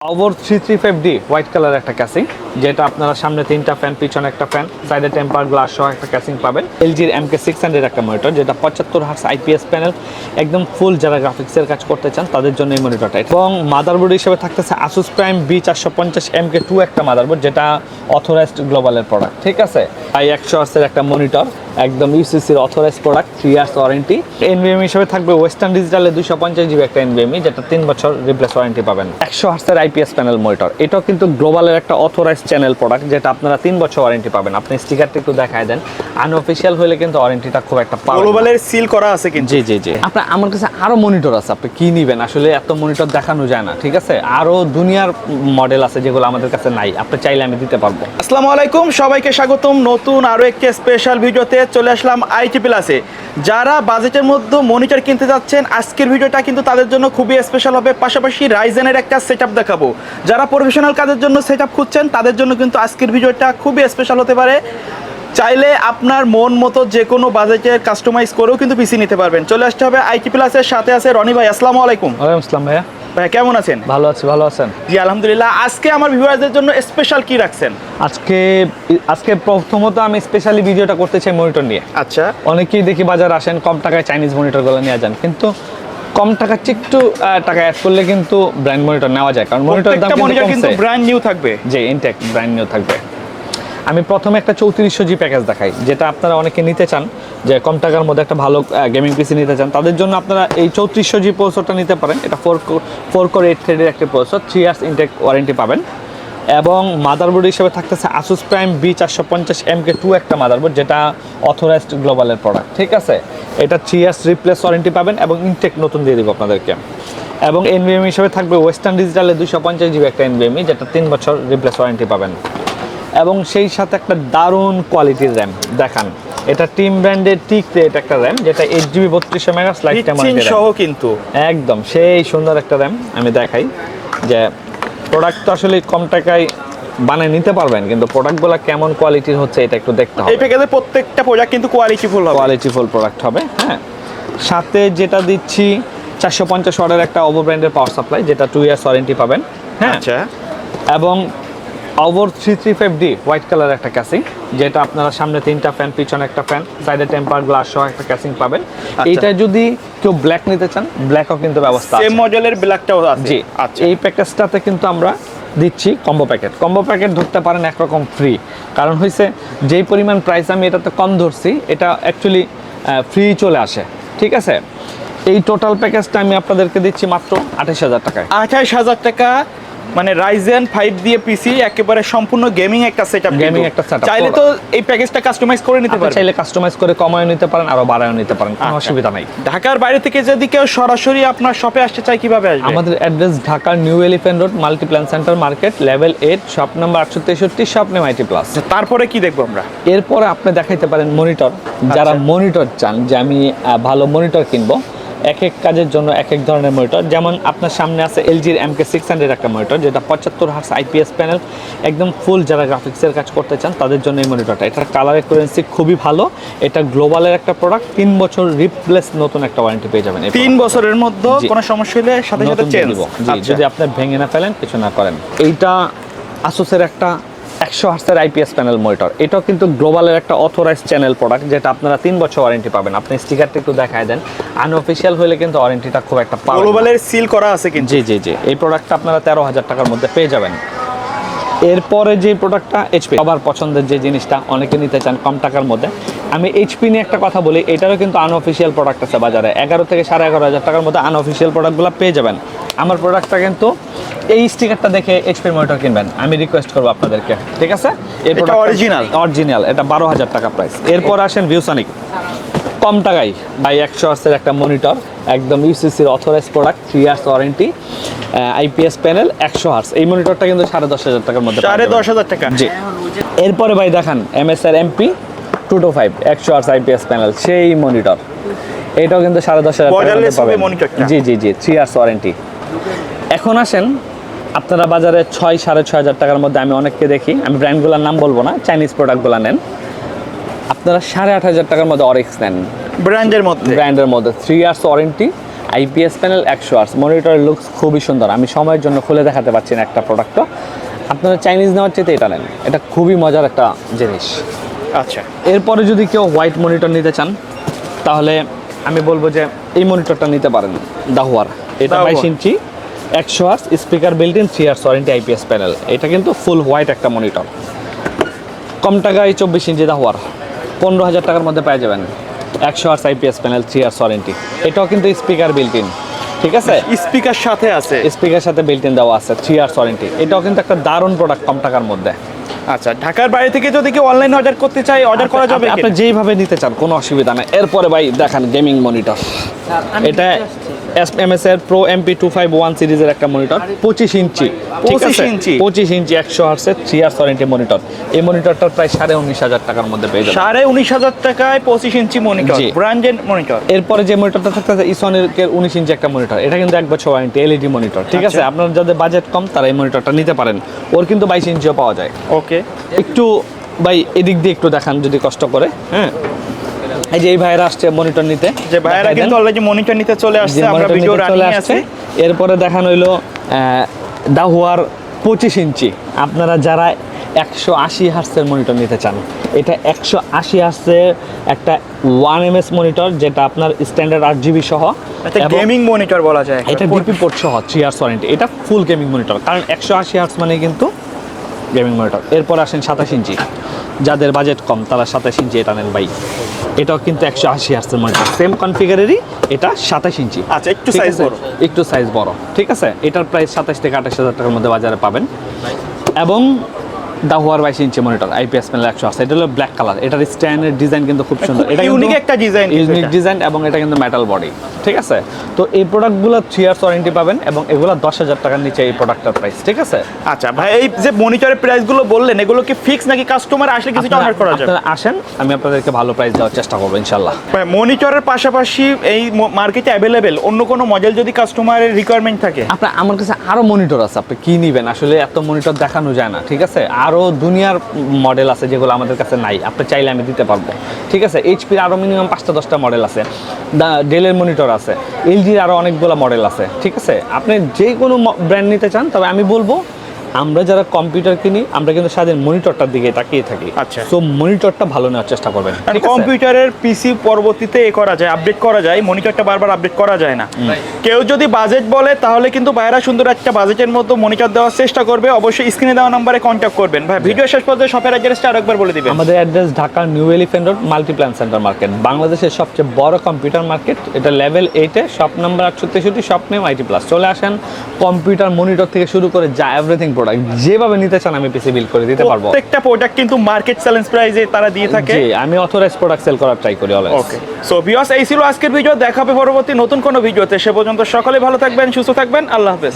Over 335D white colour একটা casing, যেটা আপনারা সামনে তিনটা ফ্যান, পিছনে একটা ফ্যান, সাইডে টেম্পার গ্লাস সহ একটা ক্যাসিং পাবেন। এলজির MK600 একটা মনিটর, যেটা 75 হার্টজ IPS প্যানেল, একদম ফুল। যারা গ্রাফিক্সের কাজ করতে চান তাদের জন্য এই মনিটরটা। এবং মাদারবোর্ড হিসেবে থাকতেছে Asus Prime B450 MK2 একটা মাদারবোর্ড, যেটা অথরাইজড গ্লোবালের প্রোডাক্ট। ঠিক আছে, i100 হার্টজের একটা মনিটর, একদম ইউসিসির authorized product, 3 years warranty. NVMe হিসেবে থাকবে ওয়েস্টার্ন ডিজিটালে 250GB একটা NVMe, যেটা 3 বছর রিপ্লেস ওয়ারেন্টি পাবেন। 100 হার্টজের IPS প্যানেল মনিটর, এটাও কিন্তু গ্লোবালের একটা অথরাইজড চ্যানেল প্রোডাক্ট, যেটা আপনারা 3 বছর ওয়ারেন্টি পাবেন। আপনি স্টিকারটা একটু দেখায় দেন, আনঅফিশিয়াল হলে কিন্তু ওয়ারেন্টিটা খুব একটা পাবেন। গ্লোবালের সিল করা আছে কিন্তু। জি জি জি। আপনার আমার কাছে আরো মনিটর আছে, আপনি কি নিবেন? আসলে এত মনিটর দেখানো যায় না, ঠিক আছে? আরো দুনিয়ার মডেল আছে যেগুলো আমাদের কাছে নাই, আপনি চাইলে আমি দিতে পারবো। আসসালামু আলাইকুম, সবাইকে স্বাগতম নতুন আরো একটি স্পেশাল ভিডিওতে। চলে আসলাম আইটি প্লাসে। যারা বাজেটের মধ্যে মনিটর কিনতে যাচ্ছেন, আজকের ভিডিওটা কিন্তু তাদের জন্য খুবই স্পেশাল হবে। পাশাপাশি রাইজেনের একটা সেটআপ দেখাবো। যারা প্রফেশনাল কাজের জন্য সেটআপ খুঁজছেন তাদের জন্য কিন্তু আজকের ভিডিওটা খুবই স্পেশাল হতে পারে। চাইলে আপনার মন মতো যে কোনো বাজেটের কাস্টমাইজ করেও কিন্তু পিসি নিতে পারবেন। চলে আসতে হবে আইটি প্লাসের সাথে আছে রনি ভাই। আসসালামু আলাইকুম। ওয়ালাইকুম আসসালাম ভাইয়া। ভাই কেমন আছেন? ভালো আছি, ভালো আছেন? জি আলহামদুলিল্লাহ। আজকে আমার ভিউয়ারদের জন্য স্পেশাল কি রাখছেন? আজকে প্রথমত আমি স্পেশালি ভিডিওটা করতে চাই মনিটর নিয়ে। আচ্ছা, অনেকেই দেখি বাজার আসেন কম টাকায় চাইনিজ মনিটরগুলো নিয়ে যান, কিন্তু কম টাকার চেয়ে একটু টাকা অ্যাড করলে কিন্তু ব্র্যান্ড মনিটর নেওয়া যায়, কারণ মনিটরের দাম কিন্তু ব্র্যান্ড নিউ থাকবে। যে ইনটেক ব্র্যান্ড নিউ থাকবে। আমি প্রথমে একটা 3400G প্যাকেজ দেখাই, যেটা আপনারা অনেকে নিতে চান, যে কম টাকার মধ্যে একটা ভালো গেমিং পিসি নিতে চান, তাদের জন্য আপনারা এই 3400G প্রসেসরটা নিতে পারেন। এটা 4 কোর 8 থ্রেডের একটা প্রসেসর, 3 ইয়ার্স ইনটেক ওয়ারেন্টি পাবেন। এবং মাদারবোর্ড হিসেবে থাকতেছে Asus Prime B450 MK2 একটা মাদারবোর্ড, যেটা অথরাইজড গ্লোবালের প্রোডাক্ট। ঠিক আছে, এটা 3 ইয়ার্স রিপ্লেস ওয়ারেন্টি পাবেন এবং ইনটেক নতুন দিয়ে দিব আপনাদেরকে। এবং NVMe হিসেবে থাকবে ওয়েস্টার্ন ডিজিটালে 250GB একটা NVMe, যেটা 3 বছর রিপ্লেস ওয়ারেন্টি পাবেন। এবং সেই সাথে একটা দারুণ কোয়ালিটির র্যাম দেখান। এটা টিম ব্র্যান্ডের টিক একটা র্যাম, যেটা 8GB 3200 মেগাহার্টজ লাইফ টাইম সহ কিন্তু একদম সেই সুন্দর একটা র্যাম। আমি দেখাই যে প্রোডাক্ট তো আসলে কম টাকায় বানিয়ে নিতে পারবেন, কিন্তু প্রোডাক্টগুলো কেমন কোয়ালিটির হচ্ছে এটা একটু দেখতে হবে। এই প্যাকেজে প্রত্যেকটা প্রোডাক্ট কিন্তু কোয়ালিটিফুল প্রোডাক্ট হবে। হ্যাঁ, সাথে যেটা দিচ্ছি 450 ওয়াটের একটা ওভো ব্র্যান্ডের পাওয়ার সাপ্লাই, যেটা 2 ইয়ার্স ওয়ারেন্টি পাবেন। হ্যাঁ, আচ্ছা। এবং Over 335D হোয়াইট কালার একটা ক্যাসিং, যেটা আপনারা সামনে তিনটা ফ্যান, পিছনে একটা ফ্যান, সাইডে টেম্পার গ্লাস সহ একটা ক্যাসিং পাবেন। এইটা যদি কেউ ব্ল্যাক নিতে চান, ব্ল্যাকও কিন্তু ব্যবস্থা আছে। সেম মডেলের ব্ল্যাকটাও আছে। জি, আচ্ছা। এই প্যাকেজটাতে কিন্তু আমরা দিচ্ছি কম্বো প্যাকেট ধরতে পারেন একরকম ফ্রি। কারণ হইছে যেই পরিমাণ প্রাইস আমি এটাতে কম ধরছি, এটা অ্যাকচুয়ালি ফ্রি চলে আসে। ঠিক আছে, এই টোটাল প্যাকেজটা আমি আপনাদেরকে দিচ্ছি মাত্র 28000 টাকায়। 28000 টাকা, মানে রাইজেন 5 দিয়ে পিসি, একেবারে সম্পূর্ণ গেমিং একটা সেটআপ। চাইলে তো এই প্যাকেজটা কাস্টমাইজ করে নিতে পারেন। চাইলে কাস্টমাইজ করে কমায়ও নিতে পারেন, আরো বাড়ায়ও নিতে পারেন, কোনো অসুবিধা নাই। ঢাকার বাইরে থেকে যদি কেউ সরাসরি আপনার শপে আসতে চায়, কিভাবে আসবে? আমাদের অ্যাড্রেস ঢাকার new Elephant Road, Multiplan Centre market, level 8, shop number 863, shop name IT plus. তারপরে কি দেখবো আমরা? এরপরে আপনি দেখাইতে পারেন মনিটর। যারা মনিটর চান যে আমি ভালো মনিটর কিনবো, এক এক কাজের জন্য এক এক ধরনের মনিটর। যেমন আপনার সামনে আছে এলজির MK600 একটা মনিটর, যেটা 75 হার্টজ IPS প্যানেল, একদম ফুল। যারা গ্রাফিক্সের কাজ করতে চান তাদের জন্য এই মনিটরটা। এটার কালার অ্যাকুরেন্সি খুবই ভালো। এটা গ্লোবালের একটা প্রোডাক্ট, 3 বছর রিপ্লেস নতুন একটা ওয়ারেন্টি পেয়ে যাবেন। 3 বছরের মধ্যে কোনো সমস্যা হলে সাথে সাথে চেঞ্জ দিব। যদি আপনি ভেঙে না ফেলেন, কিছু না করেন। এইটা আসুসের একটা 100 হার্টজের IPS প্যানেল মনিটর, এটাও কিন্তু গ্লোবালের একটা অথরাইজড চ্যানেল প্রোডাক্ট, যেটা আপনারা 3 বছর ওয়ারেন্টি পাবেন। আপনি স্টিকারটা একটু দেখায় দেন, আনঅফিশিয়াল হলে কিন্তু ওয়ারেন্টিটা খুব একটা পাবেন। গ্লোবালের সিল করা আছে কিন্তু। জি জি জি। এই প্রোডাক্টটা আপনারা 13000 টাকার মধ্যে পেয়ে যাবেন। এরপরে যে প্রোডাক্টটা HP, সবার পছন্দের যে জিনিসটা অনেকে নিতে চান কম টাকার মধ্যে, আমি HP নিয়ে একটা কথা বলি। এটারও কিন্তু আনঅফিশিয়াল প্রোডাক্ট আছে বাজারে, 11 থেকে 11500 টাকার মধ্যে আনঅফিশিয়াল প্রোডাক্টগুলো পেয়ে যাবেন। আমার প্রোডাক্টটা কিন্তু এই স্টিকারটা দেখে HP মনিটর কিনবেন, আমি রিকোয়েস্ট করবো আপনাদেরকে। ঠিক আছে, এটা অরিজিনাল, এটা 12000 টাকা প্রাইস। এরপর আসেন ভিউসনিক, কম টাকায় বাই 100 হার্টজের একটা মনিটর, একদম ইউসিসির authorize product, 3 years warranty, IPS panel, 100 hertz. এই মনিটরটা কিন্তু 10500 টাকার মধ্যে। 10500 টাকা। জি। এরপরে ভাই দেখান MSR MP 225 100 hertz IPS panel, সেই মনিটর। এটাও কিন্তু 10500 টাকার মধ্যে পাবেন। জি জি জি, 3 ইয়ার্স ওয়ারেন্টি। এখন আসেন আপনারা বাজারে 6-6500 টাকার মধ্যে আমি অনেককে দেখি, আমি ব্র্যান্ডগুলোর নাম বলবো না, চাইনিজ প্রোডাক্টগুলো নেন। আপনারা 8500 টাকার মধ্যে অরিক্স নেন, ব্র্যান্ডের মধ্যে 3 years warranty, IPS panel 100 Hz, মনিটরের লুকস খুবই সুন্দর। আমি সময়ের জন্য খুলে দেখাতে পারছি না একটা প্রোডাক্টও। আপনারা চাইনিজ নেওয়ার চেয়ে এটা নেন, এটা খুবই মজার একটা জিনিস। আচ্ছা, এরপরে যদি কেউ হোয়াইট মনিটর নিতে চান তাহলে আমি বলবো যে এই মনিটরটা নিতে পারেন, দাহুয়ার। এটা দাহুয়ার। 22 ইঞ্চি 100 Hz, speaker built in, 3 years warranty, IPS panel. এটা কিন্তু ফুল হোয়াইট একটা মনিটর। কম টাকায় 24 ইঞ্চি দাহুয়ার 15,000 টাকার মধ্যে পেয়ে যাবেন। 100 Hz IPS panel, 3 years warranty. এটাও কিন্তু স্পিকার বিল্ট ইন, ঠিক আছে, স্পিকার সাথে আছে। স্পিকার সাথে বিল্ট ইন দেওয়া আছে, 3 ইয়ার্স ওয়ারেন্টি। এটাও কিন্তু একটা দারুণ প্রোডাক্ট কম টাকার মধ্যে। আচ্ছা, ঢাকার বাইরে থেকে যদি কেউ অনলাইন অর্ডার করতে চায় অর্ডার করা যাবে? আপনি যেইভাবে নিতে চান কোনো অসুবিধা নেই। এরপরে ভাই দেখেন গেমিং মনিটর, এটা এমএস এর প্রো MP251 সিরিজের একটা মনিটর, 25 ইঞ্চি, 25 ইঞ্চি? 25 ইঞ্চি 100 Hz এর 3 ইয়ার্স ওয়ারেন্টি মনিটর। এই মনিটরটার প্রায় 19,500 টাকার মধ্যে পেয়ে যাবেন। 19,500 টাকায় 25 ইঞ্চি মনিটর, জি। Branded monitor. এরপরে যে মনিটরটা থাকতেছে ইসনের 19 ইঞ্চি একটা মনিটর, এটা কিন্তু 1 বছর ওয়ারেন্টি, এলইডি মনিটর, ঠিক আছে। আচ্ছা। আপনার যাদের বাজেট কম তারা এই মনিটরটা নিতে পারেন। ওর কিন্তু 22 ইঞ্চিও পাওয়া যায়। ওকে, একটু ভাই এদিক দিয়ে একটু দেখান যদি কষ্ট করে। হ্যাঁ, এই যে এই ভাইরা আসছে মনিটর নিতে, যে ভাইরা দেখাই কিন্তু দেন। অলরেডি মনিটর নিতে চলে আসছে, যে আমরা monitor ভিডিও নিতে চলে রানিং আসছে। আছে। এরপরে দেখানো হইলো দাহুয়ার 25 ইঞ্চি। আপনারা যারা 180 হার্টসের মনিটর নিতে চান, এটা 180 হার্টসের একটা 1ms মনিটর, যেটা আপনার স্ট্যান্ডার্ড 8GB সহ, এটা এবং গেমিং মনিটর বলা যায়। এটা ডিপি পোর্ট সহ, 3 ইয়ার্স ওয়ারেন্টি। এটা ফুল গেমিং মনিটর, কারণ 180 হার্টস মানে কিন্তু গেমিং মনিটর। এরপর আসেন 27 ইঞ্চি, যাদের বাজেট কম তারা 27 ইঞ্চি এটা নেন ভাই। এটাও কিন্তু 180 হার্টসের মনিটর, সেম কনফিগারেরই, এটা 27 ইঞ্চি। আচ্ছা, একটু ঠিক সাইজ আছে? বড়। একটু সাইজ বড়, ঠিক আছে। এটার প্রাইস 27 থেকে 28,000 টাকার মধ্যে বাজারে পাবেন। এবং দাহুয়ার 22 inch monitor, IPS panel 100 Hz। এটা হলো ব্ল্যাক কালার, এটার স্ট্যান্ডার্ড ডিজাইন কিন্তু খুব সুন্দর। এটা ইউনিক একটা ডিজাইন, ইউনিক ডিজাইন, এবং এটা কিন্তু মেটাল বডি, ঠিক আছে। তো এই প্রোডাক্টগুলো 3 ইয়ার্স ওয়ারেন্টি পাবেন, এবং এগুলো 10,000 টাকার নিচে এই প্রোডাক্টের প্রাইস, ঠিক আছে। আচ্ছা ভাই, এই যে মনিটরের প্রাইসগুলো বললেন, এগুলো কি ফিক্স নাকি কাস্টমার আসলে কিছুটা অর্ডার করা যাবে? আপনারা আসেন, আমি আপনাদেরকে ভালো প্রাইস দেওয়ার চেষ্টা করবো ইনশাল্লাহ। ভাই, মনিটরের পাশাপাশি এই মার্কেটে অ্যাভেলেবেল অন্য কোনো মডেল যদি কাস্টমারের রিকোয়ারমেন্ট থাকে? আপনার আমার কাছে আরো মনিটর আছে, আপনি কি নিবেন? আসলে এত মনিটর দেখানো যায় না, ঠিক আছে। আরো দুনিয়ার মডেল আছে যেগুলো আমাদের কাছে নাই, আপনি চাইলে আমি দিতে পারবো, ঠিক আছে। এইচপির আরো মিনিমাম 5-10টা মডেল আছে, ডেলের মনিটর আছে, এলজির আরো অনেকগুলো মডেল আছে, ঠিক আছে। আপনি যে কোনো ব্র্যান্ড নিতে চান, তবে আমি বলবো আমরা যারা কম্পিউটার কিনি আমরা কিন্তু সারাদিন মনিটরটার দিকে তাকিয়ে থাকি। আচ্ছা। সো মনিটরটা ভালো নেওয়ার চেষ্টা করবেন, ঠিক আছে? কম্পিউটারের পিসি পরবর্তীতে এ করা যায়, আপডেট করা যায়, মনিটরটা বারবার আপডেট করা যায় না। কেউ যদি বাজেট বলে তাহলে কিন্তু ভাইরা সুন্দর একটা বাজেটের মধ্যে মনিটর দেওয়ার চেষ্টা করবে। অবশ্যই স্ক্রিনে দেওয়া নম্বরে কন্ট্যাক্ট করবেন। ভাই, ভিডিও শেষ পর্যন্ত শপের অ্যাড্রেসটা আরেকবার বলে দিবেন। আমাদের address Dhaka New Elephant Road, Multiplan Centre market, বাংলাদেশের সবচেয়ে বড় কম্পিউটার মার্কেট। এটা লেভেল 8-এ, shop number 863, shop name IT plus. চলে আসেন, কম্পিউটার মনিটর থেকে শুরু করে যা এভরিথিং প্রোডাক্ট যেভাবে নিতে চান আমি পিসি বিল্ড করে দিতে পারবো। প্রত্যেকটা প্রোডাক্ট কিন্তু মার্কেট চ্যালেঞ্জ প্রাইসে তারা দিয়ে থাকে। জি, আমি অথরাইজ প্রোডাক্ট সেল করার ট্রাই করি অলওয়েজ। ওকে, সো ভিউয়ার্স, এই ছিল আজকের ভিডিও। দেখা হবে পরবর্তী নতুন কোনো ভিডিওতে। সে পর্যন্ত সকলে ভালো থাকবেন, সুস্থ থাকবেন। আল্লাহ হাফেজ।